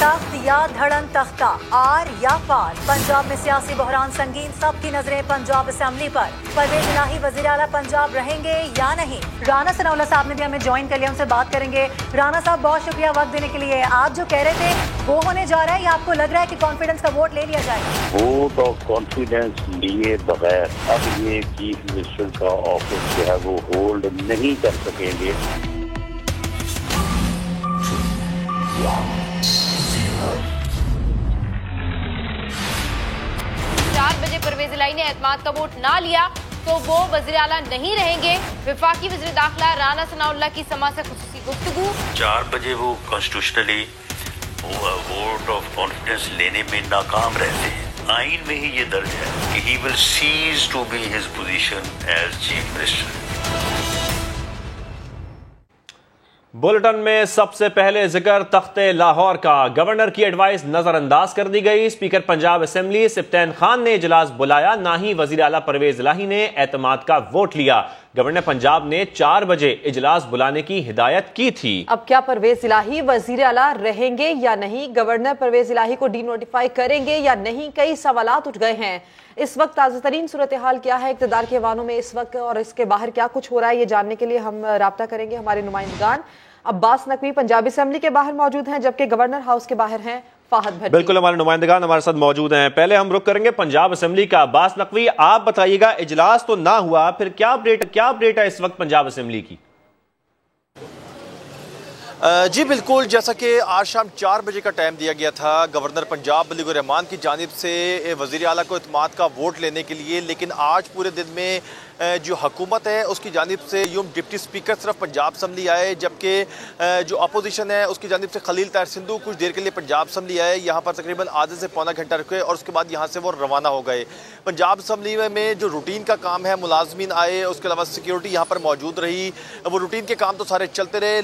तख्त या धड़न तख्ता, आर या पार, पंजाब में सियासी बहरान संगीन, सबकी नजरें पंजाब असेंबली पर। परवेज इलाही वजीर आला पंजाब रहेंगे या नहीं? राना सनाउल्लाह साहब ने भी हमें ज्वाइन कर लिया, उनसे बात करेंगे। राना साहब बहुत शुक्रिया वक्त देने के लिए। आप जो कह रहे थे वो होने जा रहा है या आपको लग रहा है कि कॉन्फिडेंस का वोट ले लिया जाएगा? वोट ऑफ कॉन्फिडेंस लिए बगैर अब ये चीफ मिनिस्टर का ऑफिस जो है वो होल्ड नहीं कर सकेंगे। 4 बजे परवेज इलाही ने एतमाद का वोट ना लिया तो वो वज़ीर आला नहीं रहेंगे। वफाकी वज़ीर दाखिला राना सनाउल्लाह की समा से खुसूसी गुफ्तगू। 4 बजे वो कॉन्स्टिट्यूशनली वोट ऑफ कॉन्फिडेंस लेने में नाकाम रहते हैं। आइन में ही ये दर्ज है कि he will cease to be his position as chief minister. Bulletin में सबसे पहले जिक्र तख्ते लाहौर का। गवर्नर की एडवाइस नजरअंदाज कर दी गई। स्पीकर पंजाब असेंबली सिप्तान खान ने इजलास बुलाया, ना ही वजीर आला परवेज इलाही ने एतमाद का वोट लिया। गवर्नर पंजाब ने 4 बजे इजलास बुलाने की हिदायत की थी। अब क्या परवेज इलाही वजीर आला रहेंगे या नहीं? गवर्नर परवेज इलाही को डी नोटिफाई करेंगे या नहीं? कई सवालात उठ गए हैं। इस वक्त ताज़ा तरीन सूरत हाल क्या है इक़्तिदार के ऐवानों में इस वक्त, और इसके बाहर क्या कुछ हो रहा है, ये जानने के लिए हम राब्ता करेंगे हमारे नुमाइंदगान। अब्बास नकवी पंजाब असेंबली के बाहर मौजूद हैं, जबकि गवर्नर हाउस के बाहर हैं फाहद भट्टी। बिल्कुल, हमारे नुमाइंदगान हमारे साथ मौजूद हैं। पहले हम रुक करेंगे पंजाब असेंबली का। अब्बास नकवी, आप बताइएगा, इजलास तो ना हुआ, फिर क्या अपडेट है इस वक्त पंजाब असेंबली की? जी बिल्कुल, जैसा कि आज शाम 4 बजे का टाइम दिया गया था गवर्नर पंजाब बलीगुर रहमान की जानिब से वज़ीर आला को इत्माद का वोट लेने के लिए, लेकिन आज पूरे दिन में जो हुकूमत है उसकी जानिब से यूं डिप्टी स्पीकर सिर्फ पंजाब असम्बली आए, जबकि जो अपोजिशन है उसकी जानिब से खलील ताहिर सिंधु कुछ देर के लिए पंजाब असम्बली आए। यहाँ पर तकरीबन आधे से पौना घंटा रुके और उसके बाद यहाँ से वो रवाना हो गए। पंजाब असम्बली में जो रूटीन का काम है, मुलाजमीन आए, उसके अलावा सिक्योरिटी यहाँ पर मौजूद रही, वो रूटीन के काम तो सारे चलते रहे।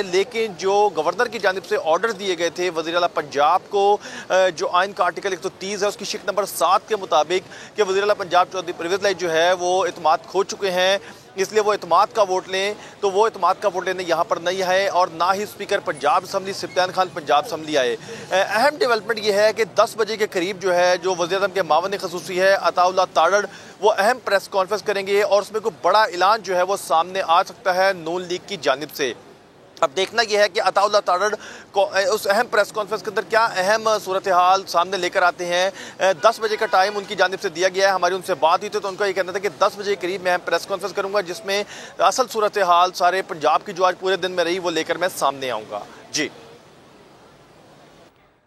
लेकिन जो गवर्नर की जानिब से ऑर्डर दिए गए थे वज़ीर आला पंजाब को, जो आइन का आर्टिकल 130 है उसकी शिक नंबर 7 के मुताबिक कि वज़ीर आला पंजाब चौधरी परवेज इलाही जो है वो इत्माद खो चुके हैं, इसलिए वो इत्माद का वोट लें, तो वो इत्माद का वोट लेने यहाँ पर नहीं है। और ना ही speaker Punjab assembly सिप्तान Khan Punjab assembly आए। अहम डेवलपमेंट ये है कि 10 बजे के करीब जो है जो वज़ीर आज़म के मावन ख़ुसूसी है अताउल्लाह तारड़, वो अहम प्रेस कॉन्फ्रेंस करेंगे और उसमें कोई बड़ा ऐलान जो है वो सामने आ सकता है नून लीग की जानिब से। अब देखना यह है कि अताउल्लाह तारड़ को उस अहम प्रेस कॉन्फ्रेंस के अंदर क्या अहम सूरत हाल सामने लेकर आते हैं। 10 बजे का टाइम उनकी जानिब से दिया गया है। हमारी उनसे बात हुई थी तो उनका ये कहना था कि 10 बजे के करीब मैं प्रेस कॉन्फ्रेंस करूंगा, जिसमें असल सूरत हाल सारे पंजाब की जो आज पूरे दिन में रही वो लेकर मैं सामने आऊँगा। जी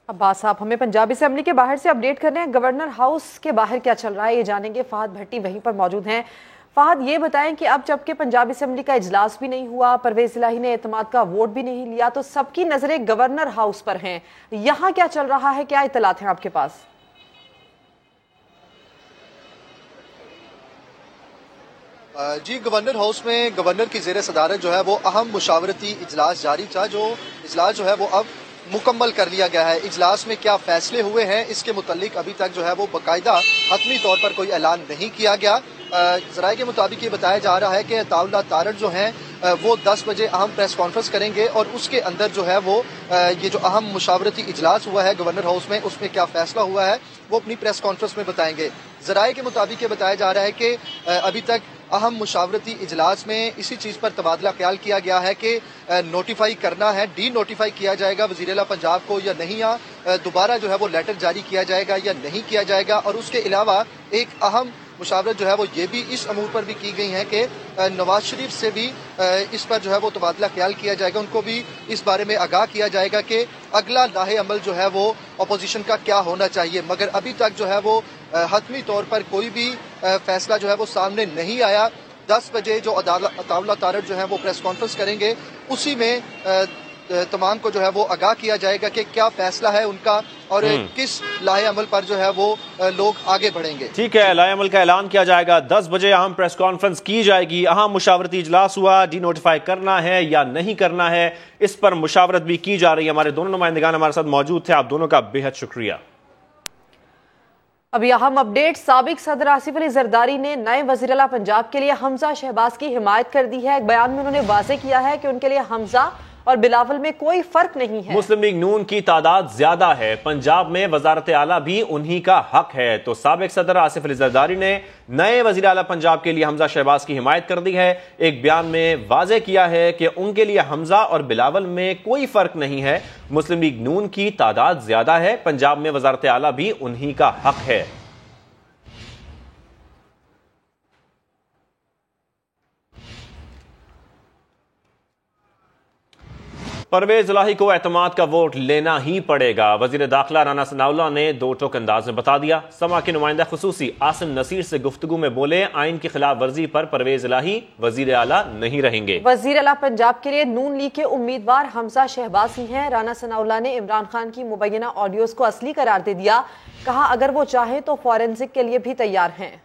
अब्बास साहब, हमें पंजाब असेंबली के बाहर से अपडेट कर रहे हैं, गवर्नर हाउस के बाहर क्या चल रहा है ये जानेंगे। फहद भट्टी वहीं पर मौजूद हैं। फहद, ये बताएं कि अब जबकि पंजाब असेंबली का इजलास भी नहीं हुआ, परवेज इलाही ने एतमाद का वोट भी नहीं लिया, तो सबकी नजरें गवर्नर हाउस पर हैं। यहाँ क्या चल रहा है, क्या इत्तलात हैं आपके पास? जी, गवर्नर हाउस में गवर्नर की ज़ेर सदारत जो है वो अहम मुशावरती इजलास जारी था। जो इजलास जो है वो अब मुकम्मल कर लिया गया है। इजलास में क्या फैसले हुए हैं इसके मुतालिक अभी तक जो है वो बाकायदा हतमी तौर पर कोई ऐलान नहीं किया गया। ज़राए के मुताबिक ये बताया जा रहा है कि अताउल्लाह तारड़ जो हैं वो 10 बजे अहम प्रेस कॉन्फ्रेंस करेंगे और उसके अंदर जो है वो ये जो अहम मुशावरती इजलास हुआ है गवर्नर हाउस में उसमें क्या फैसला हुआ है वो अपनी प्रेस कॉन्फ्रेंस में बताएंगे। ज़राए के मुताबिक ये बताया जा रहा है कि अभी तक अहम मुशावरती इजलास में इसी चीज़ पर तबादला ख्याल किया गया है कि नोटिफाई करना है, डी नोटिफाई किया जाएगा वज़ीर आला पंजाब को या नहीं, या दोबारा जो है वो लेटर जारी किया जाएगा या नहीं किया जाएगा। और उसके अलावा एक अहम मुशावरत जो है वो ये भी इस अमूर पर भी की गई है कि नवाज शरीफ से भी इस पर जो है वो तबादला ख्याल किया जाएगा, उनको भी इस बारे में आगाह किया जाएगा कि अगला लाहे अमल जो है वो अपोजिशन का क्या होना चाहिए। मगर अभी तक जो है वो हतमी तौर पर कोई भी फैसला जो है वो सामने नहीं आया। 10 बजे जो अताउल्लाह तारड़ जो है वो प्रेस कॉन्फ्रेंस करेंगे, उसी में तमाम को जो है वो आगाह किया जाएगा कि क्या फैसला है उनका और किस लाहे अमल पर जो है वो लोग आगे बढ़ेंगे। ठीक है, लाहे अमल का ऐलान किया जाएगा। 10 बजे अहम प्रेस कॉन्फ्रेंस की जाएगी। अहम मुशावरती इजलास हुआ, डी नोटिफाई करना है या नहीं करना है, इस पर मुशावरत भी की जा रही है। हमारे दोनों नुमाइंदगान हमारे साथ मौजूद थे, आप दोनों का बेहद शुक्रिया। अभी अहम अपडेट, साबिक सदर आसिफ अली जरदारी ने नए वज़ीर आला पंजाब के लिए हमजा शहबाज की हिमायत कर दी है। एक बयान में उन्होंने वाज़ेह किया है कि उनके लिए हमजा और बिलावल में कोई फर्क नहीं है। मुस्लिम लीग नून की तादाद ज्यादा है, पंजाब में वजारत आला भी उन्हीं का हक है। तो साबिक सदर आसिफ अली जरदारी ने नए वजीर आला पंजाब के लिए हमजा शहबाज की हिमायत कर दी है। एक बयान में वाज़ेह किया है कि उनके लिए हमजा और बिलावल में कोई फर्क नहीं है। मुस्लिम लीग नून की तादाद ज्यादा है, पंजाब में वजारत आला भी उन्हीं का हक है। परवेज इलाही को एतमाद का वोट लेना ही पड़ेगा, वजीर दाखिला राना सनाउल्लाह ने दो टोक अंदाज में बता दिया। समा के नुमाइंदा खुसूसी आसिम नसीर से गुफ्तगू में बोले, आइन की खिलाफ वर्जी पर परवेज इलाही वजीर आला नहीं रहेंगे। वजीर आला पंजाब के लिए नून लीग के उम्मीदवार हमजा शहबाज ही हैं। राना सनाउल्लाह ने इमरान खान की मुबैना ऑडियोज को असली करार दे दिया, कहा अगर वो चाहे तो फॉरेंसिक के लिए भी तैयार हैं।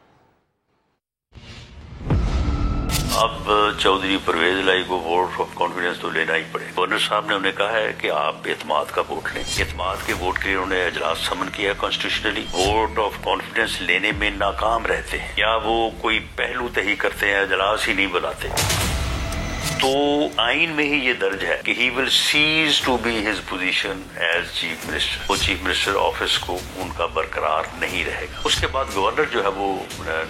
अब चौधरी परवेज इलाही को वोट ऑफ कॉन्फिडेंस तो लेना ही पड़ेगा। गवर्नर साहब ने उन्हें कहा है कि आप एतमाद का वोट लें। एतमाद के वोट के लिए उन्होंने इजलास समन किया कॉन्स्टिट्यूशनली। वोट ऑफ कॉन्फिडेंस लेने में नाकाम रहते हैं या वो कोई पहलू तय करते हैं, इजलास ही नहीं बुलाते, तो आइन में ही ये दर्ज है कि he will cease to be his position as chief minister. वो चीफ मिनिस्टर ऑफिस को उनका बरकरार नहीं रहेगा। उसके बाद गवर्नर जो है वो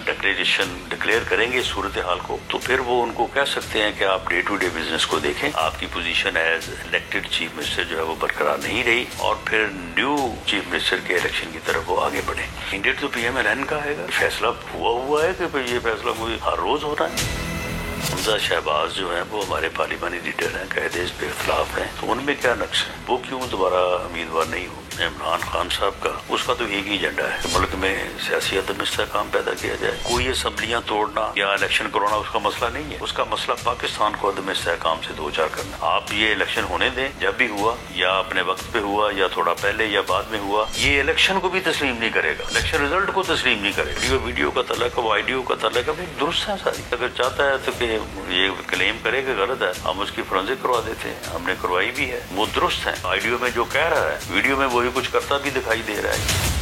डिक्लेयर करेंगे सूरत हाल को, तो फिर वो उनको कह सकते हैं कि आप डे टू डे बिजनेस को देखें, आपकी position as elected chief minister जो है वो बरकरार नहीं रही, और फिर न्यू चीफ मिनिस्टर के इलेक्शन की तरफ वो आगे बढ़े। इंडिया तो PMLN का है, फैसला हुआ है कि भाई ये फैसला कोई हर रोज हो रहा है। हमजा शहबाज जो है वो हमारे पार्लिमानी लीडर हैं, कायदे इस पे इख्तलाफ है, तो उनमें क्या नक्श है, वो क्यों दोबारा उम्मीदवार नहीं हो। इमरान खान साहब का उसका तो एक ही एजेंडा है, मुल्क में सियासी अदम इस्तेहकाम पैदा किया जाए। कोई असम्बलियां तोड़ना या इलेक्शन कराना उसका मसला नहीं है, उसका मसला पाकिस्तान को अदम इस्तेहकाम से दो चार करना। आप ये इलेक्शन होने दें, जब भी हुआ या अपने वक्त पे हुआ या थोड़ा पहले या बाद में हुआ, ये इलेक्शन को भी तस्लीम नहीं करेगा, इलेक्शन रिजल्ट को तस्लीम नहीं करेगा। वीडियो का तल्लक, ऑडियो का तल्लक अभी दुरुस्त है सारी। अगर चाहता है तो ये क्लेम करे कि गलत है, हम उसकी फोरेंसिक करवा देते हैं, हमने करवाई भी है, वो दुरुस्त है। ऑडियो में जो कह रहा है वीडियो में वही कुछ करता भी दिखाई दे रहा है।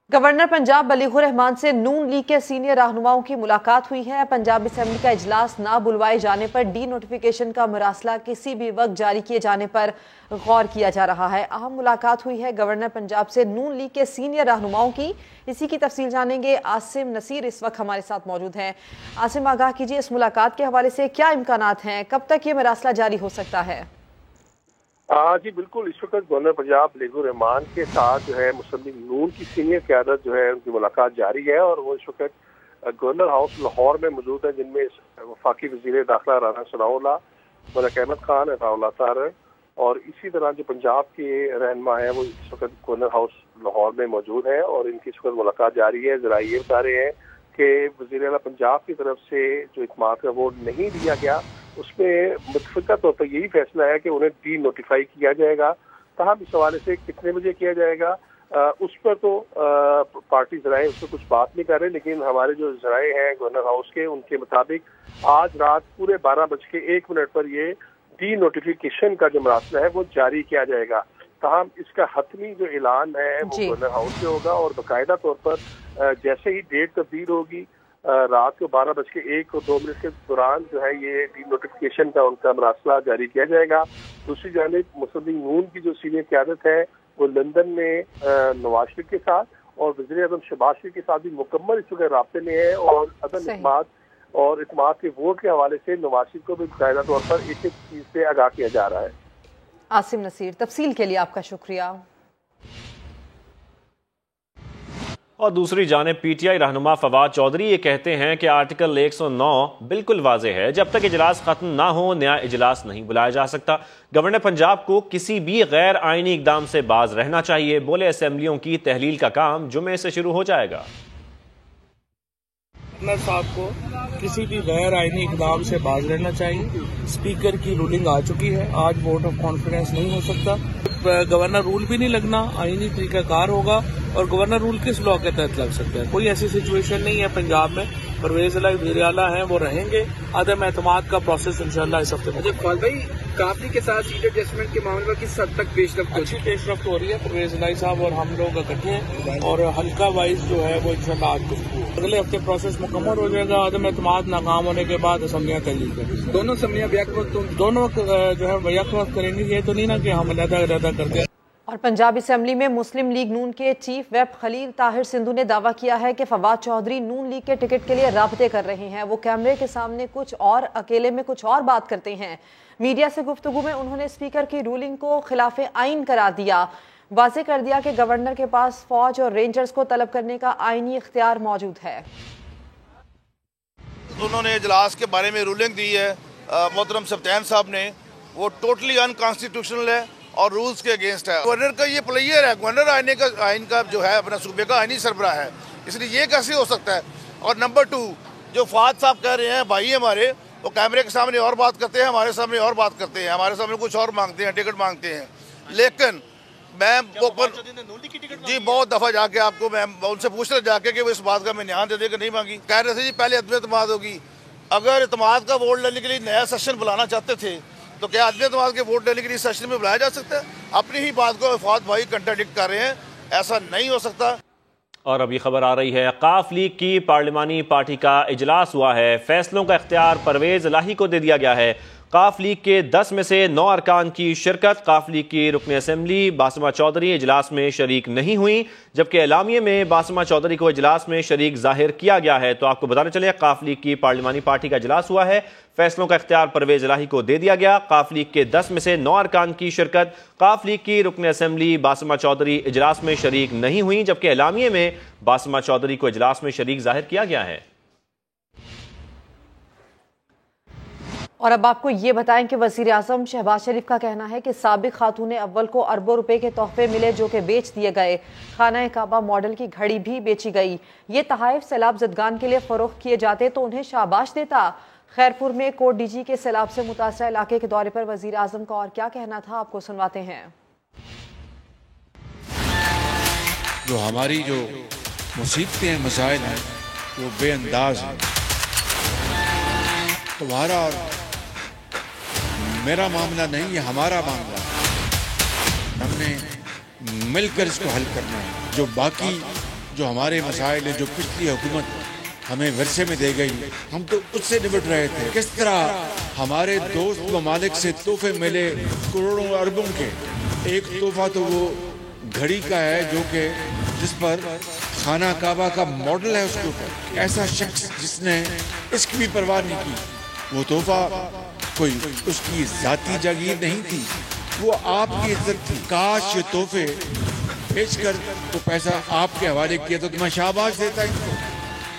गवर्नर पंजाब बलीगुर रहमान से नून लीग के सीनियर रहनुमाओं की मुलाकात हुई है। पंजाब असेंबली का इजलास ना बुलवाए जाने पर डी नोटिफिकेशन का मरासला किसी भी वक्त जारी किए जाने पर गौर किया जा रहा है। अहम मुलाकात हुई है गवर्नर पंजाब से नून लीग के सीनियर रहनुमाओं की। इसी की तफसील जानेंगे, आसिम नसीर इस वक्त हमारे साथ मौजूद हैं। आसिम, आगाह कीजिए, इस मुलाकात के हवाले से क्या इम्कानात हैं, कब तक ये मरासला जारी हो सकता है? जी बिल्कुल, इस वक्त गवर्नर पंजाब बलीगुर रहमान के साथ जो है मुस्लिम लीग नून की सीनियर क़यादत जो है उनकी मुलाकात जारी है, और वो इस वक्त गवर्नर हाउस लाहौर में मौजूद है, जिनमें वफाकी वज़ीर दाखिला राना सनाउल्लाह, मलिक अहमद खान, अताउल्लाह तारर और इसी तरह जो पंजाब के रहनुमा हैं वो इस वक्त गवर्नर हाउस लाहौर में मौजूद हैं, और इनकी इस वक्त मुलाकात जारी है। ज़रा ये बता रहे हैं कि वज़ीर आला पंजाब की तरफ से जो इत्मीनान का वोट नहीं दिया गया, उसमें मुतफ़िक़ा तौर पर यही फैसला है कि उन्हें डी नोटिफाई किया जाएगा। तमाम इस हवाले से कितने बजे किया जाएगा उस पर तो पार्टी ज़राए उस पर कुछ बात नहीं कर रहे, लेकिन हमारे जो ज़राए हैं गवर्नर हाउस के, उनके मुताबिक आज रात पूरे 12:01 पर ये डी नोटिफिकेशन का जो मरासला है वो जारी किया जाएगा। तमाम इसका हतमी जो ऐलान है वो गवर्नर हाउस से होगा, और बाकायदा तौर पर जैसे ही डेट तब्दील होगी रात को 12:01 के दौरान जो है ये डी नोटिफिकेशन का उनका मरासला जारी किया जाएगा। दूसरी जानिब मुस्लिम लीग नून की जो सीनियर क़यादत है वो लंदन में नवाज शरीफ के साथ और वज़ीर आज़म शहबाज शरीफ के साथ भी मुकम्मल इस वक्त राब्ते में है, और अदम इत्मीनान के वोट के हवाले से नवाज शरीफ को भी बाकायदा तौर पर एक चीज़ से आगाह किया जा रहा है। आसिम नसीर, तफसील के लिए आपका शुक्रिया। और दूसरी जानिब PTI रहनुमा फवाद चौधरी ये कहते हैं कि आर्टिकल 109 बिल्कुल वाज़ेह है, जब तक इजलास खत्म ना हो नया इजलास नहीं बुलाया जा सकता। गवर्नर पंजाब को किसी भी गैर आईनी इकदाम से बाज रहना चाहिए। बोले असेंबलियों की तहलील का काम जुमे से शुरू हो जाएगा। गवर्नर साहब को किसी भी गैर आईनी इकदाम से बाज रहना चाहिए। स्पीकर की रूलिंग आ चुकी है, आज वोट ऑफ कॉन्फिडेंस नहीं हो सकता। गवर्नर रूल भी नहीं लगना, आईनी तरीकाकार होगा, और गवर्नर रूल किस लॉ के तहत लग सकता है? कोई ऐसी सिचुएशन नहीं है पंजाब में परवेज इलाही वज़ीर आला हैं वो रहेंगे। अदम एतमाद का प्रोसेस इंशाल्लाह इस हफ्ते में। इकबाल भाई, काफी के साथ सीट एडजस्टमेंट के मामले में किस हद तक पेशरफ्त अच्छी पेशरफ्त हो रही है। परवेज इलाही साहब और हम लोग इकट्ठे हैं और हल्का वाइज जो है वो इंशाल्लाह आज कुछ अगले हफ्ते प्रोसेस मुकम्मल हो जाएगा। अदम एतमाद नाकाम होने के बाद असम्बलियाँ तहलील करेंगी। दोनों असम्बलियाँ दोनों जो है यक वक्त करेंगी। ये तो नहीं ना कि हम अलग-अलग करते हैं। और पंजाब असेंबली में मुस्लिम लीग नून के चीफ व्हिप खलील ताहिर सिंधु ने दावा किया है कि फवाद चौधरी नून लीग के टिकट के लिए राब्ते कर रहे हैं। वो कैमरे के सामने कुछ और, अकेले में कुछ और बात करते हैं। मीडिया से गुफ्तगू में उन्होंने स्पीकर की रूलिंग को खिलाफ आइन करार दिया। वाज़ेह कर दिया कि गवर्नर के पास फौज और रेंजर्स को तलब करने का आईनी इख्तियार मौजूद है। उन्होंने इजलास के बारे में रूलिंग दी है मोहतरम सप्तान साहब ने, वो टोटली अनकॉन्स्टिट्यूशनल है और रूल्स के अगेंस्ट है। गवर्नर का ये प्लेयर है, गवर्नर आइन का जो है अपना सूबे का आइनी सरबराह है, इसलिए ये कैसे हो सकता है। और नंबर 2, जो फाद साहब कह रहे हैं भाई हमारे, वो कैमरे के सामने और बात करते हैं, हमारे सामने और बात करते हैं, हमारे सामने कुछ और मांगते हैं, टिकट मांगते हैं। लेकिन मैं जी बहुत दफ़ा जाके आपको मैं उनसे पूछ रहा जाके कि वो इस बात का मैं ध्यान दे कि नहीं मांगी। कह रहे थे जी पहले अदम एतमाद होगी। अगर एतमाद का वोट लेने के लिए नया सेशन बुलाना चाहते थे तो क्या अदम एतमाद के वोट लेने के लिए सेशन में बुलाया जा सकता है? अपनी ही बात को फवाद भाई कंट्राडिक्ट कर रहे हैं, ऐसा नहीं हो सकता। और अभी खबर आ रही है, काफ लीग की पार्लिमानी पार्टी का इजलास हुआ है। फैसलों का इख्तियार परवेज इलाही को दे दिया गया है। काफ लीग के 10 में से 9 अरकान की शिरकत। काफ लीग की रुकन असेंबली बासमा चौधरी इजलास में शरीक नहीं हुई, जबकि एलामिये में बासमा चौधरी को इजलास में शरीक जाहिर किया गया है। तो आपको बताना चले, काफ लीग की पार्लिमानी पार्टी का इजलास हुआ है। फैसलों का इख्तियार परवेज इलाही को दे दिया गया। काफ लीग के 10 में से 9 अरकान की शिरकत। काफ लीग की रुकन असेंबली बासमा चौधरी इजलास में शरीक नहीं हुई, जबकि एलामिये में बासमा चौधरी को इजलास में शरीक जाहिर किया गया है। और अब आपको ये बताएं कि वज़ीर आज़म शहबाज शरीफ का कहना है कि साबिक खातून अव्वल को अरबों रुपए के तोहफे मिले जो कि बेच दिए गए। खाना काबा मॉडल की घड़ी भी बेची गई। ये तहाइफ सैलाब ज़दगान के लिए फरोख्त किए जाते तो उन्हें शाबाश देता। खैरपुर में कोट डीजी के सैलाब से मुतासरा इलाके के दौरे पर वज़ीर आज़म का और क्या कहना था, आपको सुनवाते हैं। जो हमारी जो मुसीबतें हैं, मसाइल हैं, वो बेअंदाज हैं। तुम्हारा और मेरा मामला नहीं, ये हमारा मामला है। हमने मिलकर इसको हल करना है। जो बाकी जो हमारे मसाइल हैं, जो पिछली हुकूमत हमें विरसे में दे गई, हम तो उससे निपट रहे थे। किस तरह हमारे दोस्त ममालिक से तोहफे मिले करोड़ों अरबों के। एक तोहफा तो वो घड़ी का है जो कि जिस पर खाना काबा का मॉडल है, उसके ऊपर ऐसा शख्स जिसने इसकी भी परवाह नहीं की। वो तोहफा कोई उसकी जाती जागीर नहीं थी, वो आपकी इज्जत थी। काश ये तोहफे बेचकर वो पैसा आपके हवाले किया तो मैं शाबाश देता इनको,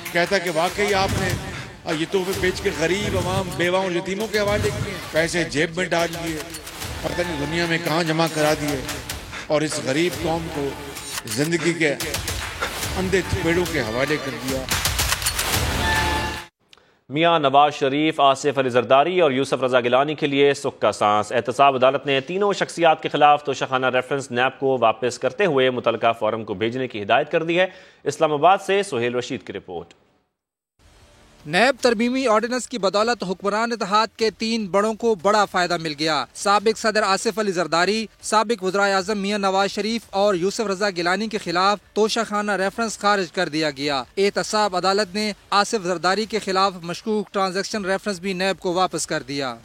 कहता कि वाकई आपने ये तोहफे बेचकर गरीब अवाम बेवाओं यतीमों के हवाले किए, पैसे जेब में डाल लिए, पता नहीं दुनिया में कहाँ जमा करा दिए, और इस गरीब कौम को जिंदगी के अंधे थपेड़ों के हवाले कर दिया। मियां नवाज शरीफ, आसिफ अली जरदारी और यूसुफ रजा गिलानी के लिए सुख का सांस। एहतसाब अदालत ने तीनों शख्सियात के खिलाफ तोशाखाना रेफरेंस नैब को वापस करते हुए मुतलका फॉरम को भेजने की हिदायत कर दी है। इस्लामाबाद से सुहेल रशीद की रिपोर्ट। नैब तरमीमी ऑर्डिनेंस की बदौलत हुक्मरान इत्तेहाद के 3 बड़ों को बड़ा फायदा मिल गया। साबिक सदर आसिफ अली जरदारी, साबिक वज़ीर आज़म मियां नवाज शरीफ और यूसुफ रजा गिलानी के खिलाफ तोशाखाना रेफरेंस खारिज कर दिया गया। एहतसाब अदालत ने आसिफ जरदारी के खिलाफ मशकूक ट्रांजैक्शन रेफरेंस भी नैब को वापस कर दिया।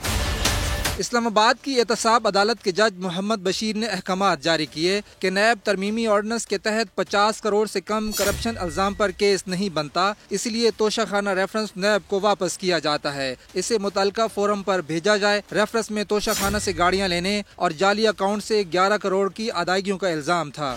इस्लामाबाद की एहतसाब अदालत के जज मोहम्मद बशीर ने अहकामात जारी किए कि नैब तरमीमी ऑर्डिनेंस के तहत 50 करोड़ से कम करप्शन इल्जाम पर केस नहीं बनता, इसलिए तोशाखाना रेफरेंस नैब को वापस किया जाता है। इसे मुतलका फोरम पर भेजा जाए। रेफरेंस में तोशाखाना से गाड़ियां लेने और जाली अकाउंट से 11 करोड़ की अदायगियों का इल्जाम था।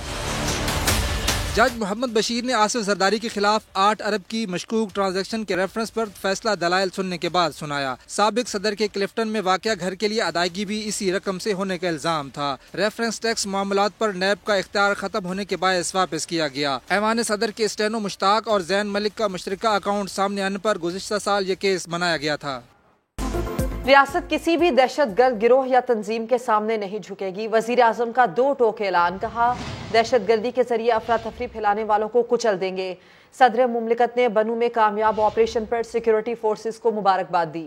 जज मोहम्मद बशीर ने आसिफ जरदारी के खिलाफ 8 अरब की मशकूक ट्रांजैक्शन के रेफरेंस पर फैसला दलाइल सुनने के बाद सुनाया। साबिक सदर के क्लिफ्टन में वाक़या घर के लिए अदायगी भी इसी रकम से होने का इल्जाम था। रेफरेंस टैक्स मामलात पर नैब का इख्तियार खत्म होने के बायस वापस किया गया। ऐवान सदर के स्टेनो मुश्ताक और जैन मलिक का मुश्तरका अकाउंट सामने आने पर गुज़िश्ता साल ये केस बनाया गया था। रियासत किसी भी दहशतगर्द गिरोह या तंजीम के सामने नहीं झुकेगी। वजीर आजम का 2 टोक ऐलान, कहा दहशतगर्दी के जरिए अफरा तफरी फैलाने वालों को कुचल देंगे। सदर मुमलिकत ने बनू में कामयाब ऑपरेशन पर सिक्योरिटी फोर्सेस को मुबारकबाद दी।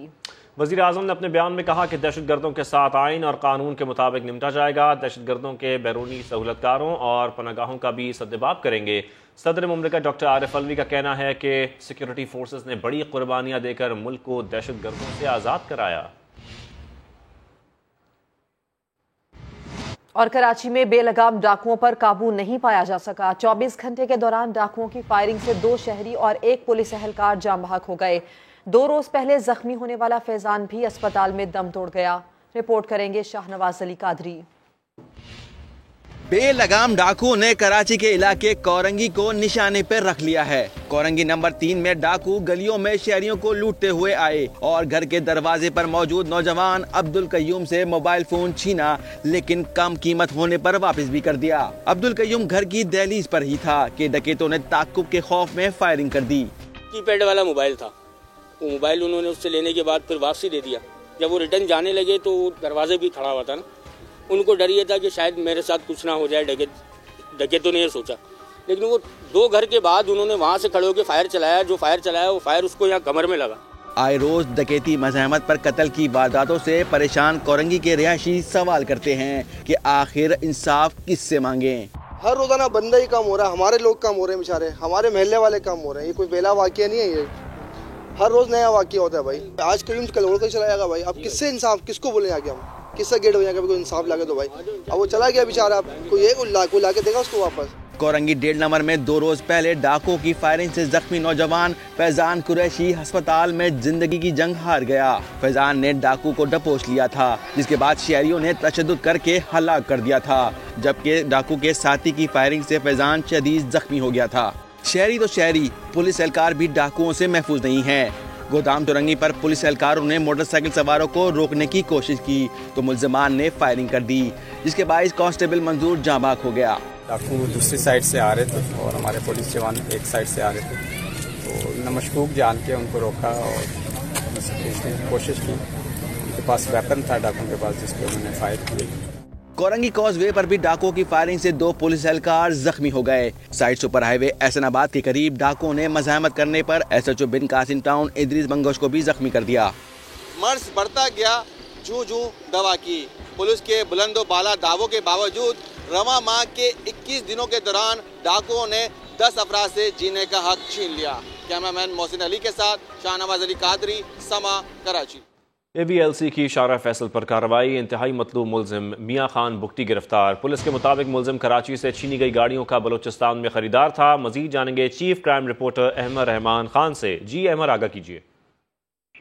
वज़ीर आज़म ने अपने बयान में कहा कि दहशतगर्दों के साथ आइन और कानून के मुताबिक निपटा जाएगा। दहशतगर्दों के बैरूनी सहूलतकारों और पनागाहों का भी सद्देबाब करेंगे। सदर मुमलिकत डॉक्टर आरिफ अलवी का कहना है कि सिक्योरिटी फोर्सेस ने बड़ी कुर्बानियां देकर मुल्क को दहशतगर्दों से आज़ाद कराया। और कराची में बेलगाम डाकुओं पर काबू नहीं पाया जा सका। 24 घंटे के दौरान डाकुओं की फायरिंग से 2 शहरी और 1 पुलिस एहलकार जाम बहक हो गए। 2 रोज पहले जख्मी होने वाला फैजान भी अस्पताल में दम तोड़ गया। रिपोर्ट करेंगे शाहनवाज अली कादरी। बेलगाम डाकुओं ने कराची के इलाके कोरंगी को निशाने पर रख लिया है। कोरंगी नंबर 3 में डाकू गलियों में शहरियों को लूटते हुए आए और घर के दरवाजे पर मौजूद नौजवान अब्दुल कयूम से मोबाइल फोन छीना, लेकिन कम कीमत होने पर वापस भी कर दिया। अब्दुल कयूम घर की दहलीज पर ही था कि डकैतों ने ताक्कुब के खौफ में फायरिंग कर दी। कीपैड वाला मोबाइल था, वो मोबाइल उन्होंने उससे लेने के बाद फिर वापसी दे दिया। जब वो रिटर्न जाने लगे तो दरवाजे भी खड़ा हुआ था ना, उनको डर ये था कि शायद मेरे साथ कुछ ना हो जाए, डकैतों ने ये सोचा। लेकिन वो 2 घर के बाद उन्होंने वहाँ से खड़े होकर फायर चलाया। जो फायर चलाया वो फायर उसको यहाँ कमर में लगा। आए रोज डकैती मज़ाहमत पर कत्ल की वारदातों से परेशान कोरंगी के रिहायशी सवाल करते हैं कि आखिर इंसाफ किससे मांगे। हर रोजाना बंदा ही कम हो रहा है, हमारे लोग कम हो रहे हैं, बेचारे हमारे महल्ले वाले कम हो रहे हैं। ये कोई पहला वाकया नहीं है, ये हर रोज नया वाकया होता है भाई। आज कयूम कल और कहीं चला जाएगा भाई। अब किससे इंसाफ, किसको बोले आगे हम, किससे गेट हो जाएगा, कोई इंसाफ लागे तो भाई। अब वो चला गया बेचारा, अब कोई लाके देगा उसको वापस। कोरंगी 1.5 नंबर में 2 रोज पहले डाकुओं की फायरिंग से जख्मी नौजवान फैजान कुरैशी अस्पताल में जिंदगी की जंग हार गया। फैजान ने डाकू को दबोच लिया था, जिसके बाद शहरियों ने तशद्दुद करके हलाक कर दिया था, जबकि डाकू के साथी की फायरिंग से फैजान शदीद जख्मी हो गया था। शहरी तो शहरी, पुलिस एहलकार भी डाकुओं से महफूज नहीं है। गोदाम चौरंगी पर पुलिस एहलकारों ने मोटरसाइकिल सवारों को रोकने की कोशिश की तो मुल्जिमान ने फायरिंग कर दी, जिसके बाइस कांस्टेबल मंजूर जाँ बहक हो गया। डाकू दूसरी साइड से आ रहे थे और हमारे पुलिस जवान एक साइड से आ रहे थे, तो न मशकूक जान के उनको रोका और उसने कोशिश की। उनके पास वेपन था डाकुओं के पास, जिस पर उन्होंने फायर की। कोरंगी कॉजवे पर भी डाकुओं की फायरिंग से 2 पुलिस एहलकार जख्मी हो गए। साइड सुपर हाईवे एहसनाबाद के करीब डाकुओं ने मज़ाहमत करने पर SHO बिन कासिम टाउन इदरीस बंगोश को भी जख्मी कर दिया। मर्ज बढ़ता गया जूं जूं दवा की। पुलिस के बुलंदो बाला दावों के बावजूद रवा माह के 21 दिनों के दौरान डाकुओं ने 10 अफराद से जीने का हक छीन लिया। कैमरामैन मोहसिन अली के साथ शाहनवाज अली कादरी, समा, कराची। AVLC की शारा फैसल पर कार्रवाई। इंतहाई मतलूब मुलजिम मियाँ खान बुगटी गिरफ्तार। पुलिस के मुताबिक मुलजिम कराची से छीनी गई गाड़ियों का बलोचिस्तान में खरीदार था। मजीद जानेंगे chief crime reporter Ahmad Rahman Khan से। जी अहमद, आगाह कीजिए।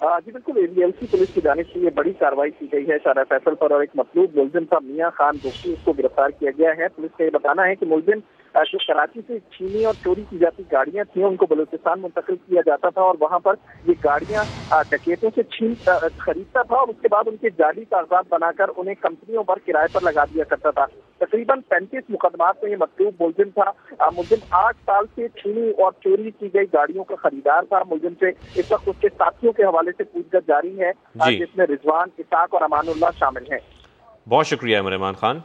जी बिल्कुल, AVLC पुलिस की जानिब से ये बड़ी कार्रवाई की गई है शारा फैसल पर, और एक मतलूब मुलजिम था मियाँ खान बुगटी, उसको गिरफ्तार किया गया है। पुलिस का ये बताना है कि मुलजिम जो कराची से छीनी और चोरी की जाती गाड़ियां थी उनको बलूचिस्तान मुंतकिल किया जाता था और वहां पर ये गाड़ियां डकैतों से खरीदता था और उसके बाद उनके जाली कागजात बनाकर उन्हें कंपनियों पर किराए पर लगा दिया करता था। तकरीबन 35 मुकदमात में ये मकतूब मुलजिम था। मुलजिम 8 साल से छीनी और चोरी की गई गाड़ियों का खरीदार था। मुलजिम से इस वक्त उसके साथियों के हवाले से पूछताछ जारी है, जिसमें रिजवान, इसाक और अमानुल्लाह शामिल हैं। बहुत शुक्रिया रहमान खान।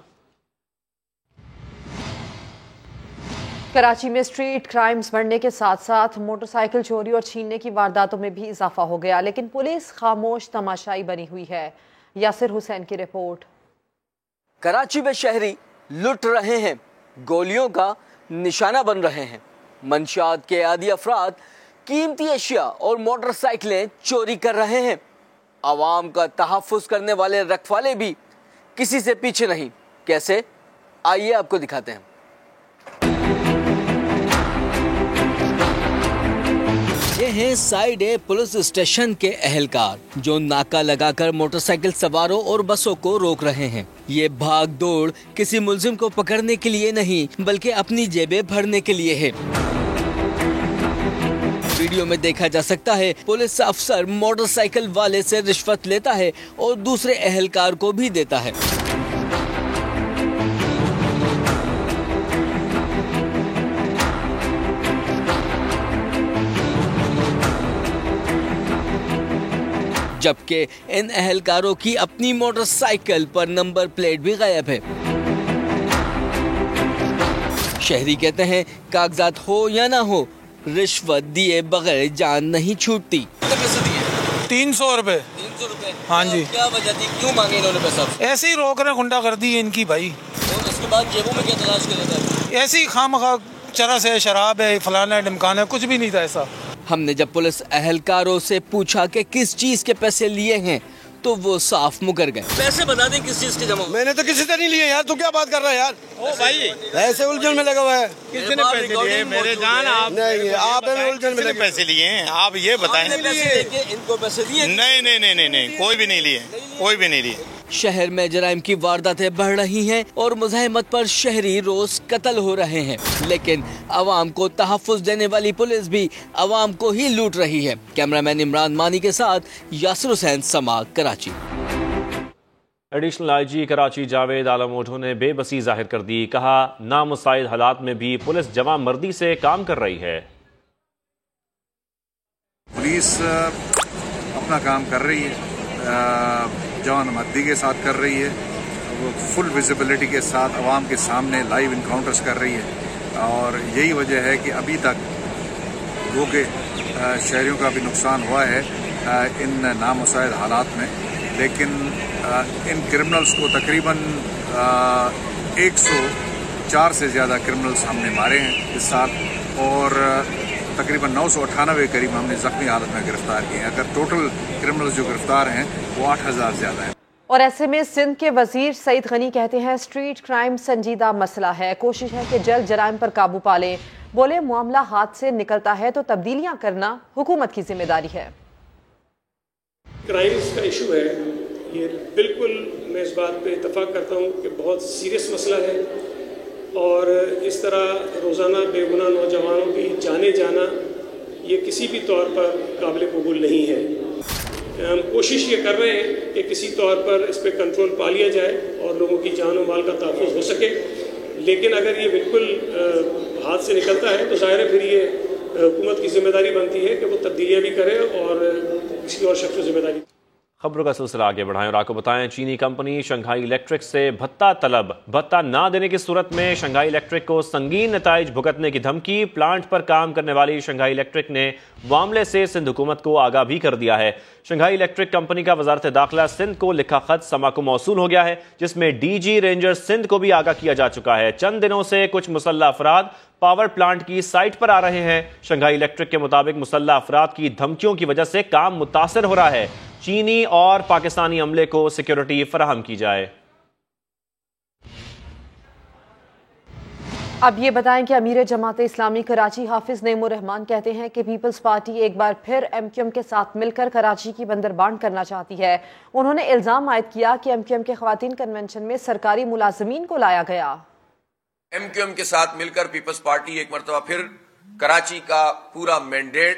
कराची में स्ट्रीट क्राइम्स बढ़ने के साथ साथ मोटरसाइकिल चोरी और छीनने की वारदातों में भी इजाफा हो गया, लेकिन पुलिस खामोश तमाशाई बनी हुई है। यासिर हुसैन की रिपोर्ट। कराची में शहरी लुट रहे हैं, गोलियों का निशाना बन रहे हैं। मंशियात के आदी अफराद कीमती अशिया और मोटरसाइकिलें चोरी कर रहे हैं। आवाम का तहफ़्फ़ुज़ करने वाले रखवाले भी किसी से पीछे नहीं। कैसे, आइए आपको दिखाते हैं। ये हैं साइड ए पुलिस स्टेशन के एहलकार जो नाका लगाकर मोटरसाइकिल सवारों और बसों को रोक रहे हैं। ये भाग दौड़ किसी मुलजिम को पकड़ने के लिए नहीं, बल्कि अपनी जेबें भरने के लिए है। वीडियो में देखा जा सकता है पुलिस अफसर मोटरसाइकिल वाले से रिश्वत लेता है और दूसरे एहलकार को भी देता है। जबकि इन एहलकारों की अपनी मोटरसाइकिल पर नंबर प्लेट भी गायब है। शहरी कहते हैं कागजात हो या ना हो, رشوت دیے بغیر جان نہیں چھوٹتی۔ 300 روپے۔ ہاں جی، کیا وجہ تھی، کیوں مانگے انہوں نے پیسہ؟ ایسے ہی روک رہے، گنڈا گردی ہے ان کی بھائی۔ اور اس کے بعد جیبوں میں کیا تلاش کر رہے تھے؟ ایسے ہی خواہ چرس ہے، شراب ہے، فلانا ہے، ڈمکانا ہے، کچھ بھی نہیں تھا ایسا۔ ہم نے جب پولیس اہلکاروں سے پوچھا کہ کس چیز کے پیسے لیے ہیں تو وہ صاف مکر گئے۔ پیسے بتا دیں کس چیز کے جمع؟ میں نے تو کسی سے نہیں لیے یار، تو کیا بات کر رہا ہے یار؟ او بھائی ایسے الجھن میں لگا ہوا ہے۔ کس نے پیسے لیے میرے جان؟ آپ نہیں، آپ الجھن میں پیسے لیے ہیں، آپ یہ بتائیں۔ ان کو پیسے دیے؟ نہیں، کوئی بھی نہیں لیے، کوئی بھی نہیں لیے۔ شہر میں جرائم کی وارداتیں بڑھ رہی ہیں اور مزاحمت پر شہری روز قتل ہو رہے ہیں، لیکن عوام کو تحفظ دینے والی پولیس بھی عوام کو ہی لوٹ رہی ہے۔ کیمرہ مین عمران مانی کے ساتھ یاسر حسین، سما، کراچی۔ ایڈیشنل آئی جی کراچی جاوید عالم اوڈھو نے بے بسی ظاہر کر دی، کہا نامساعد حالات میں بھی پولیس جواں مردی سے کام کر رہی ہے۔ پولیس اپنا کام کر رہی ہے، جوان مردی کے ساتھ کر رہی ہے، وہ فل ویزیبلٹی کے ساتھ عوام کے سامنے لائیو انکاؤنٹرز کر رہی ہے، اور یہی وجہ ہے کہ ابھی تک گو کہ شہریوں کا بھی نقصان ہوا ہے ان نامساعد حالات میں، لیکن ان کرمنلز کو تقریباً 104 سے زیادہ کرمنلز ہم نے مارے ہیں اس سال، اور تقریباً 998 قریب ہم نے زخمی حالت میں گرفتار کیے ہیں۔ اگر ٹوٹل کرمنلز جو گرفتار ہیں وہ 8000 زیادہ ہیں۔ اور ایسے میں سندھ کے وزیر سعید غنی کہتے ہیں اسٹریٹ کرائم سنجیدہ مسئلہ ہے، کوشش ہے کہ جلد جرائم پر قابو پا لیں۔ بولے معاملہ ہاتھ سے نکلتا ہے تو تبدیلیاں کرنا حکومت کی ذمہ داری ہے۔ کرائمز کا ایشو ہے، یہ بالکل میں اس بات پہ اتفاق کرتا ہوں کہ بہت سیریس مسئلہ ہے، اور اس طرح روزانہ بے گناہ نوجوانوں کی جانے جانا یہ کسی بھی طور پر قابل قبول نہیں ہے۔ ہم کوشش یہ کر رہے ہیں کہ کسی طور پر اس پہ کنٹرول پا لیا جائے اور لوگوں کی جان و مال کا تحفظ ہو سکے، لیکن اگر یہ بالکل ہاتھ سے نکلتا ہے تو ظاہر ہے پھر یہ حکومت کی ذمہ داری بنتی ہے کہ وہ تبدیلیاں بھی کرے اور کسی اور شخص کو ذمہ داری۔ خبروں کا سلسلہ آگے بڑھائیں اور آپ کو بتائیں چینی کمپنی شنگھائی الیکٹرک سے بھتہ طلب، بھتہ نہ دینے کی صورت میں شنگھائی الیکٹرک کو سنگین نتائج بھگتنے کی دھمکی۔ پلانٹ پر کام کرنے والی شنگھائی الیکٹرک نے معاملے سے سندھ حکومت کو آگاہ بھی کر دیا ہے۔ شنگھائی الیکٹرک کمپنی کا وزارت داخلہ سندھ کو لکھا خط سما کو موصول ہو گیا ہے، جس میں ڈی جی رینجر سندھ کو بھی آگاہ کیا جا چکا ہے۔ چند دنوں سے کچھ مسلح افراد پاور پلانٹ کی سائٹ پر آ رہے ہیں۔ شنگھائی الیکٹرک کے مطابق مسلح افراد کی دھمکیوں کی وجہ سے کام متاثر ہو رہا ہے۔ چینی اور پاکستانی عملے کو سیکیورٹی فراہم کی جائے۔ اب یہ بتائیں کہ امیر جماعت اسلامی کراچی حافظ نعیم الرحمان کہتے ہیں کہ پیپلز پارٹی ایک بار پھر ایم کیو ایم کے ساتھ مل کر کراچی کی بندربانٹ کرنا چاہتی ہے۔ انہوں نے الزام عائد کیا کہ ایم کیو ایم کے خواتین کنونشن میں سرکاری ملازمین کو لایا گیا۔ ایم کیو ایم کے ساتھ مل کر پیپلز پارٹی ایک مرتبہ پھر کراچی کا پورا مینڈیٹ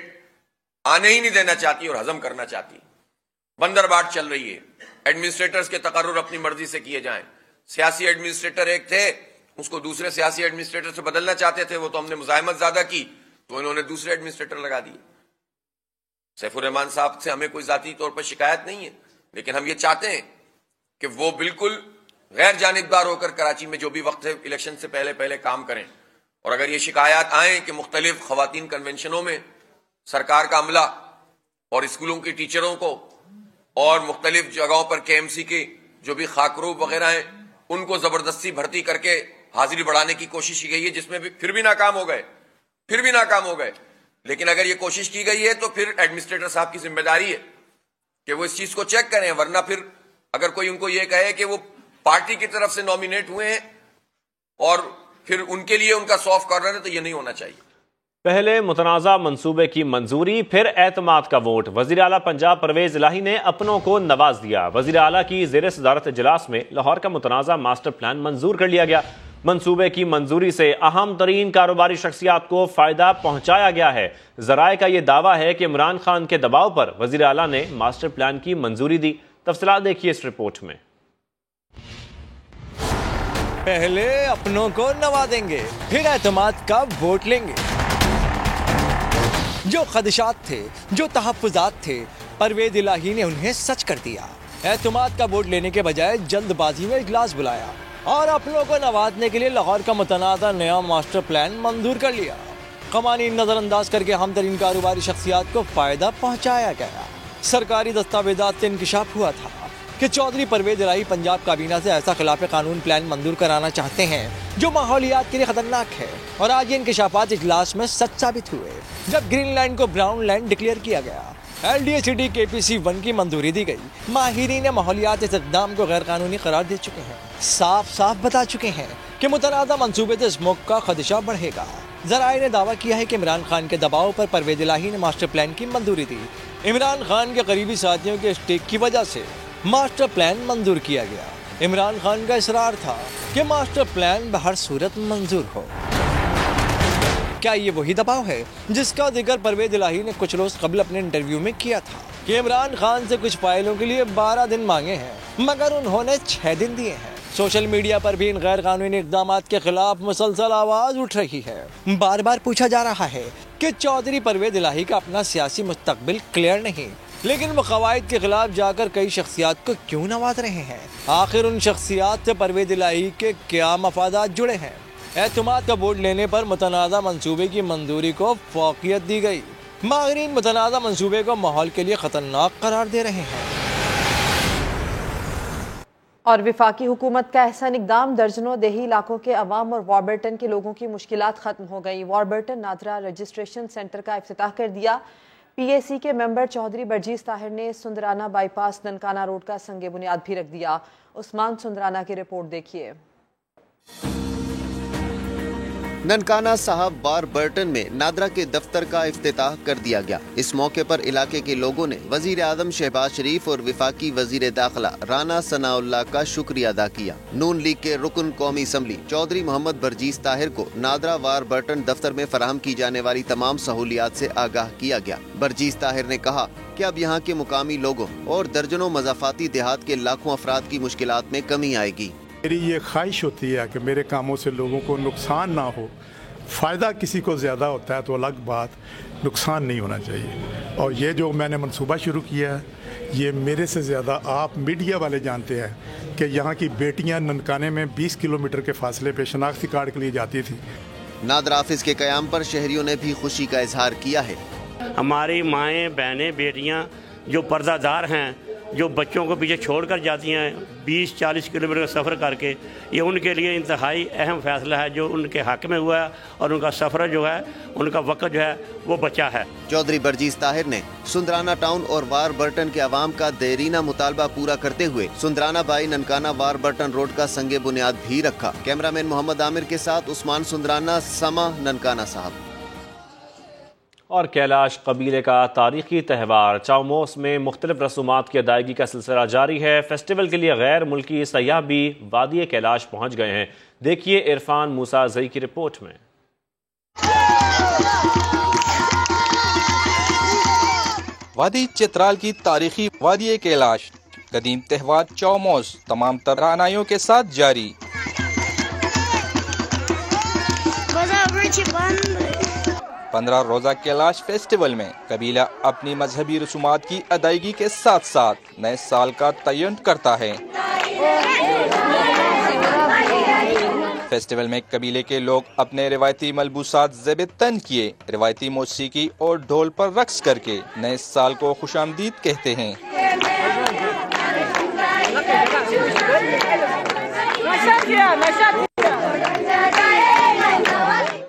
آنے ہی نہیں دینا چاہتی اور ہضم کرنا چاہتی۔ بندربانٹ چل رہی ہے، ایڈمنسٹریٹرز کے تقرر اپنی مرضی سے کیے جائیں۔ سیاسی ایڈمنسٹریٹر ایک تھے، اس کو دوسرے سیاسی ایڈمنسٹریٹر سے بدلنا چاہتے تھے، وہ تو ہم نے مزاحمت زیادہ کی تو انہوں نے دوسرے ایڈمنسٹریٹر لگا دیے۔ سیف الرحمان صاحب سے ہمیں کوئی ذاتی طور پر شکایت نہیں ہے، لیکن ہم یہ چاہتے ہیں کہ وہ بالکل غیر جانبدار ہو کر کراچی میں جو بھی وقت ہے الیکشن سے پہلے کام کریں۔ اور اگر یہ شکایات آئیں کہ مختلف خواتین کنونشنوں میں سرکار کا عملہ اور اسکولوں کی ٹیچروں کو اور مختلف جگہوں پر کے ایم سی کے جو بھی خاکروب وغیرہ ہیں ان کو زبردستی بھرتی کر کے حاضری بڑھانے کی کوشش کی گئی ہے، جس میں بھی پھر بھی ناکام ہو گئے۔ لیکن اگر یہ کوشش کی گئی ہے تو پھر ایڈمنسٹریٹر صاحب کی ذمہ داری ہے کہ وہ اس چیز کو چیک کریں، ورنہ پھر اگر کوئی ان کو یہ کہے کہ وہ پارٹی کی طرف سے نامینیٹ ہوئے ہیں اور پھر ان کے لیے ان کا سافٹ کارنر ہے، تو یہ نہیں ہونا چاہیے۔ پہلے متنازع منصوبے کی منظوری، پھر اعتماد کا ووٹ۔ وزیر اعلیٰ پنجاب پرویز الہی نے اپنوں کو نواز دیا۔ وزیر اعلیٰ کی زیر صدارت اجلاس میں لاہور کا متنازع ماسٹر پلان منظور کر لیا گیا۔ منصوبے کی منظوری سے اہم ترین کاروباری شخصیات کو فائدہ پہنچایا گیا ہے۔ ذرائع کا یہ دعویٰ ہے کہ عمران خان کے دباؤ پر وزیر اعلیٰ نے ماسٹر پلان کی منظوری دی۔ تفصیلات دیکھیے اس رپورٹ میں۔ پہلے اپنوں کو نوازیں گے، پھر اعتماد کا ووٹ لیں گے۔ جو خدشات تھے، جو تحفظات تھے، پرویز الہی نے انہیں سچ کر دیا۔ اعتماد کا ووٹ لینے کے بجائے جلد بازی میں اجلاس بلایا اور اپنوں کو نوازنے کے لیے لاہور کا متنازع نیا ماسٹر پلان منظور کر لیا۔ قوانین نظر انداز کر کے اہم ترین کاروباری شخصیات کو فائدہ پہنچایا گیا۔ سرکاری دستاویزات سے انکشاف ہوا تھا کہ چودھری پرویز الہی پنجاب کابینہ سے ایسا خلاف قانون پلان منظور کرانا چاہتے ہیں جو ماحولیات کے لیے خطرناک ہے، اور آج یہ انکشافات اجلاس میں سچ ثابت ہوئے جب گرین لینڈ کو براؤن لینڈ ڈکلیئر کیا گیا۔ LDA-CD KPC-1 کی منظوری دی گئی۔ ماہرین ماحولیات اس اقدام کو غیر قانونی قرار دے چکے ہیں، صاف بتا چکے ہیں کہ متنازع منصوبے سے اسموک کا خدشہ بڑھے گا۔ ذرائع نے دعویٰ کیا ہے کہ عمران خان کے دباؤ پر پرویز الہی نے ماسٹر پلان کی منظوری دی۔ عمران خان کے قریبی ساتھیوں کے اسٹیک کی وجہ سے ماسٹر پلان منظور کیا گیا۔ عمران خان کا اصرار تھا کہ ماسٹر پلان بہر صورت منظور ہو۔ کیا یہ وہی دباؤ ہے جس کا ذکر پرویز الہی نے کچھ روز قبل اپنے انٹرویو میں کیا تھا کہ عمران خان سے کچھ فائلوں کے لیے 12 دن مانگے ہیں مگر انہوں نے 6 دن دیے ہیں؟ سوشل میڈیا پر بھی ان غیر قانونی اقدامات کے خلاف مسلسل آواز اٹھ رہی ہے۔ بار بار پوچھا جا رہا ہے کہ چودھری پرویز الہی کا اپنا سیاسی مستقبل کلیئر نہیں، لیکن وہ قواعد کے خلاف جا کر کئی شخصیات کو کیوں نواز رہے ہیں؟ آخر ان شخصیات سے پرویز الہی کے کیا مفادات جڑے ہیں؟ اعتماد کا ووٹ لینے پر متنازع منصوبے کی منظوری کو فوقیت دی گئی۔ ماہرین متنازع منصوبے کو ماحول کے لیے خطرناک قرار دے رہے ہیں۔ اور وفاقی حکومت کا احسن اقدام، درجنوں دیہی علاقوں کے عوام اور واربرٹن کے لوگوں کی مشکلات ختم ہو گئی۔ واربرٹن نادرا رجسٹریشن سینٹر کا افتتاح کر دیا۔ PAC کے ممبر چودھری برجیس طاہر نے سندرانہ بائی پاس ننکانہ روڈ کا سنگ بنیاد بھی رکھ دیا۔ عثمان سندرانہ کی رپورٹ دیکھیے۔ ننکانہ صاحب واربرٹن میں نادرا کے دفتر کا افتتاح کر دیا گیا۔ اس موقع پر علاقے کے لوگوں نے وزیر اعظم شہباز شریف اور وفاقی وزیر داخلہ رانا ثناء اللہ کا شکریہ ادا کیا۔ نون لیگ کے رکن قومی اسمبلی چودھری محمد برجیس طاہر کو نادرا واربرٹن دفتر میں فراہم کی جانے والی تمام سہولیات سے آگاہ کیا گیا۔ برجیس طاہر نے کہا کہ اب یہاں کے مقامی لوگوں اور درجنوں مضافاتی دیہات کے لاکھوں افراد کی مشکلات میں کمی آئے گی۔ میری یہ خواہش ہوتی ہے کہ میرے کاموں سے لوگوں کو نقصان نہ ہو۔ فائدہ کسی کو زیادہ ہوتا ہے تو الگ بات، نقصان نہیں ہونا چاہیے۔ اور یہ جو میں نے منصوبہ شروع کیا ہے، یہ میرے سے زیادہ آپ میڈیا والے جانتے ہیں کہ یہاں کی بیٹیاں ننکانے میں 20 کلومیٹر کے فاصلے پہ شناختی کارڈ کے لیے جاتی تھی۔ نادرا آفس کے قیام پر شہریوں نے بھی خوشی کا اظہار کیا ہے۔ ہماری مائیں بہنیں بیٹیاں جو پردہ دار ہیں، جو بچوں کو پیچھے چھوڑ کر جاتی ہیں 20-40 کلومیٹر کا سفر کر کے، یہ ان کے لیے انتہائی اہم فیصلہ ہے جو ان کے حق میں ہوا ہے، اور ان کا سفر جو ہے، ان کا وقت جو ہے وہ بچا ہے۔ چودھری برجیس طاہر نے سندرانہ ٹاؤن اور واربرٹن کے عوام کا دیرینہ مطالبہ پورا کرتے ہوئے سندرانہ بائی ننکانہ واربرٹن روڈ کا سنگ بنیاد بھی رکھا۔ کیمرامین محمد عامر کے ساتھ عثمان سندرانہ، سما ننکانہ صاحب۔ اور کیلاش قبیلے کا تاریخی تہوار چاؤموس میں مختلف رسومات کی ادائیگی کا سلسلہ جاری ہے۔ فیسٹیول کے لیے غیر ملکی سیاح بھی وادی کیلاش پہنچ گئے ہیں۔ دیکھیے عرفان موسیٰ زئی کی رپورٹ میں۔ وادی چترال کی تاریخی وادی کیلاش قدیم تہوار چاؤموس تمام توانائیوں کے ساتھ جاری۔ 15 روزہ کیلاش فیسٹیول میں قبیلہ اپنی مذہبی رسومات کی ادائیگی کے ساتھ ساتھ نئے سال کا تعین کرتا ہے۔ فیسٹیول میں قبیلے کے لوگ اپنے روایتی ملبوسات زیب تن کیے، روایتی موسیقی اور ڈھول پر رقص کر کے نئے سال کو خوش آمدید کہتے ہیں۔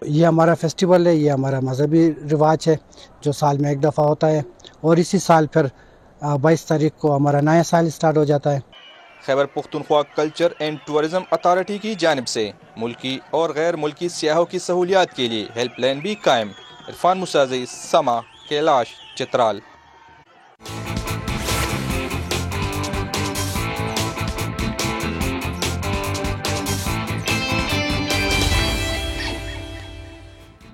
یہ ہمارا فیسٹیول ہے، یہ ہمارا مذہبی رواج ہے جو سال میں ایک دفعہ ہوتا ہے، اور اسی سال پھر 22 تاریخ کو ہمارا نیا سال اسٹارٹ ہو جاتا ہے۔ Khyber Pakhtunkhwa culture and tourism authority کی جانب سے ملکی اور غیر ملکی سیاحوں کی سہولیات کے لیے ہیلپ لائن بھی قائم۔ عرفان موسیٰ زئی، سما، کیلاش، چترال۔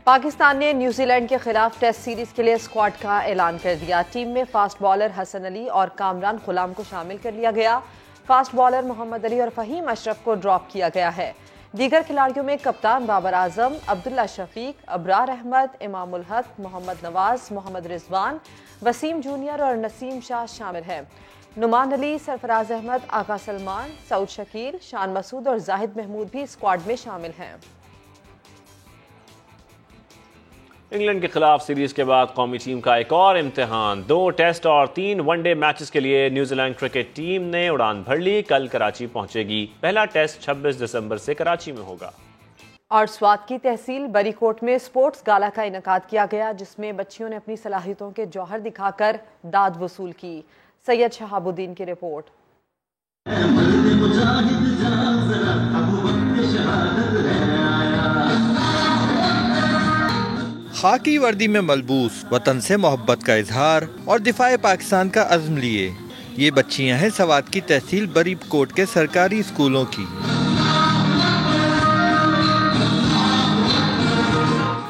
پاکستان نے نیوزی لینڈ کے خلاف ٹیسٹ سیریز کے لیے اسکواڈ کا اعلان کر دیا۔ ٹیم میں فاسٹ بالر حسن علی اور کامران غلام کو شامل کر لیا گیا۔ فاسٹ بالر محمد علی اور فہیم اشرف کو ڈراپ کیا گیا ہے۔ دیگر کھلاڑیوں میں کپتان بابر اعظم، عبداللہ شفیق، ابرار احمد، امام الحق، محمد نواز، محمد رضوان، وسیم جونیئر اور نسیم شاہ شامل ہیں۔ نعمان علی، سرفراز احمد، آغا سلمان، سعود شکیل، شان مسعود اور زاہد محمود بھی اسکواڈ میں شامل ہیں۔ انگلینڈ کے خلاف سیریز کے بعد قومی ٹیم کا ایک اور امتحان، 2 ٹیسٹ اور 3 ون ڈے میچز کے لیے نیوزی لینڈ کرکٹ ٹیم نے اڑان بھر لی، کل کراچی پہنچے گی۔ پہلا ٹیسٹ 26 دسمبر سے کراچی میں ہوگا۔ اور سوات کی تحصیل بری کوٹ میں سپورٹس گالا کا انعقاد کیا گیا، جس میں بچیوں نے اپنی صلاحیتوں کے جوہر دکھا کر داد وصول کی۔ سید شہاب الدین کی رپورٹ۔ خاکی وردی میں ملبوس، وطن سے محبت کا اظہار اور دفاع پاکستان کا عزم لیے یہ بچیاں ہیں سوات کی تحصیل بری کوٹ کے سرکاری اسکولوں کی۔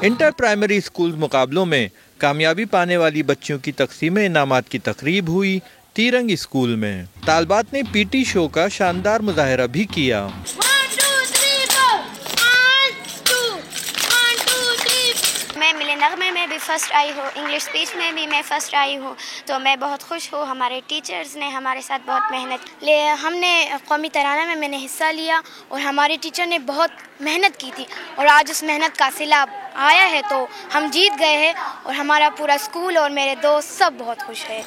انٹر پرائمری اسکول مقابلوں میں کامیابی پانے والی بچیوں کی تقسیم انعامات کی تقریب ہوئی تیرنگ اسکول میں۔ طالبات نے پی ٹی شو کا شاندار مظاہرہ بھی کیا۔ میں ملے نغمے میں بھی فرسٹ آئی ہوں، انگلش اسپیچ میں بھی میں فرسٹ آئی ہوں، تو میں بہت خوش ہوں۔ ہمارے ٹیچرز نے ہمارے ساتھ بہت محنت ہم نے قومی ترانہ میں نے حصہ لیا اور ہمارے ٹیچر نے بہت محنت کی تھی، اور آج اس محنت کا صلہ آیا ہے تو ہم جیت گئے ہیں، اور ہمارا پورا اسکول اور میرے دوست سب بہت خوش ہیں۔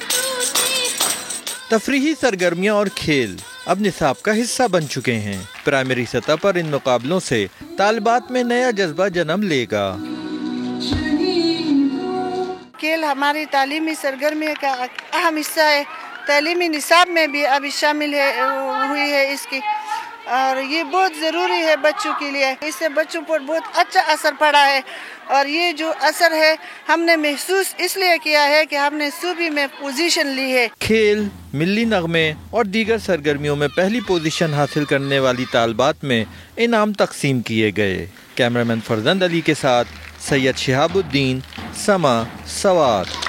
تفریحی سرگرمیاں اور کھیل اب نصاب کا حصہ بن چکے ہیں۔ پرائمری سطح پر ان مقابلوں سے طالبات میں نیا جذبہ جنم لے گا۔ کھیل ہماری تعلیمی سرگرمی کا اہم حصہ ہے، تعلیمی نصاب میں بھی ابھی شامل ہوئی ہے اس کی، اور یہ بہت ضروری ہے بچوں کے لیے۔ اس سے بچوں پر بہت اچھا اثر پڑا ہے، اور یہ جو اثر ہے ہم نے محسوس اس لیے کیا ہے کہ ہم نے صوبے میں پوزیشن لی ہے۔ کھیل، ملی نغمے اور دیگر سرگرمیوں میں پہلی پوزیشن حاصل کرنے والی طالبات میں انعام تقسیم کیے گئے۔ کیمرامین فرزند علی کے ساتھ سید شہاب الدین، سما، سوات۔